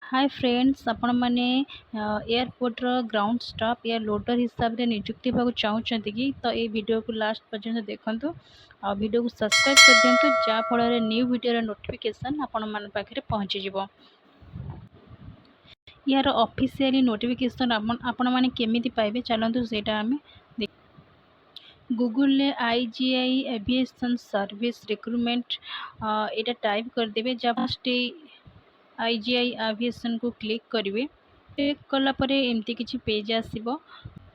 Hi friends आपण माने airport रो ग्राउंड स्टाफ या लोडर हिसाब रे नियुक्ति होगा चाहूचंती कि तो ये वीडियो को लास्ट पर्यंत देखंतु आ वीडियो को सब्सक्राइब कर दियंतु जा फल रे न्यू वीडियो रो नोटिफिकेशन आपण मान पाखरे पहुंची जिवो। यार ऑफिशियली नोटिफिकेशन आपण माने केमिति पाइबे चलंतु सेटा हमें गूगल ने आईजीआई एविएशन सर्विस रिक्रूटमेंट एटा टाइप कर देबे जब आईजीआई एविएशन को क्लिक करेंगे। क्लिक कला परे एमती किसी पेज आसीबो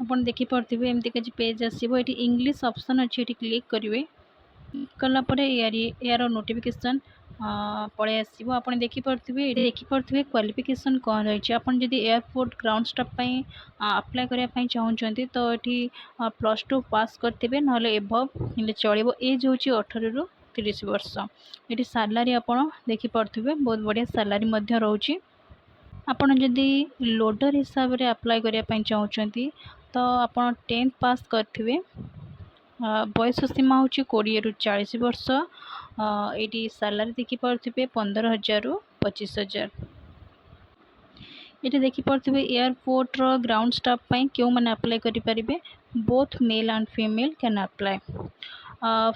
अपन देखि परथिबे एमती किसी पेज आसीबो एटी इंग्लिश ऑप्शन अछि एटी क्लिक करेंगे। कला परे यार नोटिफिकेशन पळे आसीबो आपण देखि परथिबे एटी देखि परथिबे क्वालिफिकेशन कोन रहै छै। आपण जदि एयरपोर्ट ग्राउंड स्टाफ पई अप्लाई करिया पई चाहउचंती तो एटी +2 पास करथिबे नहले एबव इले चलिबो। एज होची 18 रु 30 वर्ष। ये सैलरी आपण देखि परथिबे बहुत बढ़िया सैलरी मध्य रहउची। आपण जदि लोडर हिसाब रे अप्लाई करिया पई चाहउचंती तो आपण 10th पास करथिबे। बयस सीमा होची 20 रु 40 वर्ष। एटी सैलरी देखि परथिबे 15,000 रु 25,000। ये देखि परथिबे एयरपोर्ट रो ग्राउंड स्टाफ पई क्यों माने अप्लाई करि परिबे। Both male and female can apply.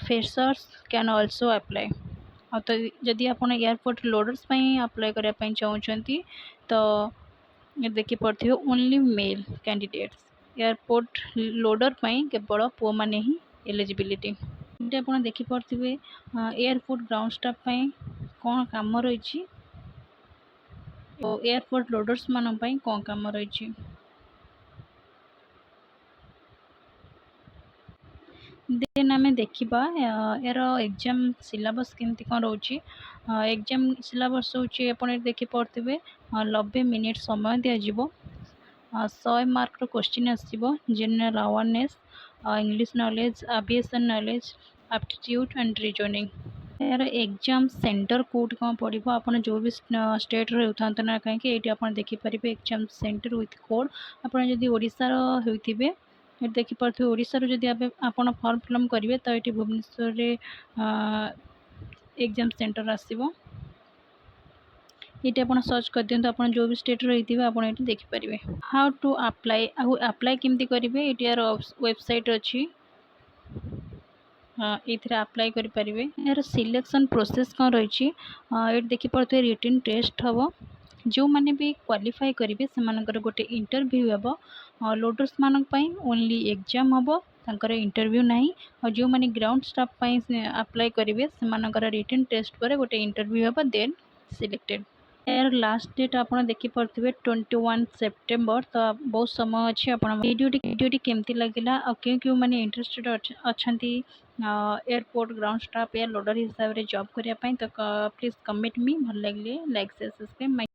Freshers can also apply. तो जदि आपण एयरपोर्ट लोडर्स पई अप्लाई करिया पई चाहउचंती तो ये देखि परथिबे only male candidates. Airport loader पई केवल पुओ माने ही एलिजिबिलिटी। ये आपण देखि परथिबे एयरपोर्ट ग्राउंड स्टाफ पई कोन काम रहिछि तो एयरपोर्ट लोडर्स मान पई कोन काम रहिछि। देन आम देखा यार एग्जाम सिलेबस केमती कौन रोचे। एग्जाम सिलेबस होची आपण देखि परथिबे 90 मिनिट समय दिया जिवो। 100 मार्क रो क्वेश्चन आसीबो। General awareness, English knowledge, aviation knowledge, aptitude and reasoning. यार एग्जाम सेंटर कोड कौन पड़ो आपड़ जो भी स्टेट रहता ना कहीं ये देखिपारे एग्जाम सेंटर विथ कोड। आपड़ जदि ओडिशार होइथिबे ये देखिपे ओडिशार जदि आपण फॉर्म फिलअप करेंगे तो ये भुवनेश्वर एग्जाम सेंटर आसीबो। ये आप सर्च कर दिखाँ आप जो भी स्टेट रही है देखिपारे। हाउ टू अप्लाई अप्लाई केमती करेंगे ये यार वेबसाइट अच्छी ये अप्लाई करेंगे। यार सिलेक्शन प्रोसेस कौन रही ये देखिपे रिटन टेस्ट हम जो मैंने भी क्वालिफाई करेंगे से गोटे इंटरव्यू हम। लोडर्स मान ओनली एग्जाम हम तांकर इंटरव्यू नहीं। और जो मैंने ग्राउंड स्टाफ अप्लाई करेंगे से रिटन टेस्ट पर गोटे इंटरव्यू हम देन सिलेक्टेड। यार लास्ट डेट आप देखिपे 21 सेप्टेम्बर। तो बहुत समय अच्छे आप वीडियोटी केमती लगिला और क्यों क्यों मैंने इंटरेस्टेड अच्छा एयरपोर्ट ग्राउंड स्टाफ या लोडर हिसाब से जॉब करने तो प्लीज कमेंट मी भल लगे लाइक शेयर सब्सक्राइब।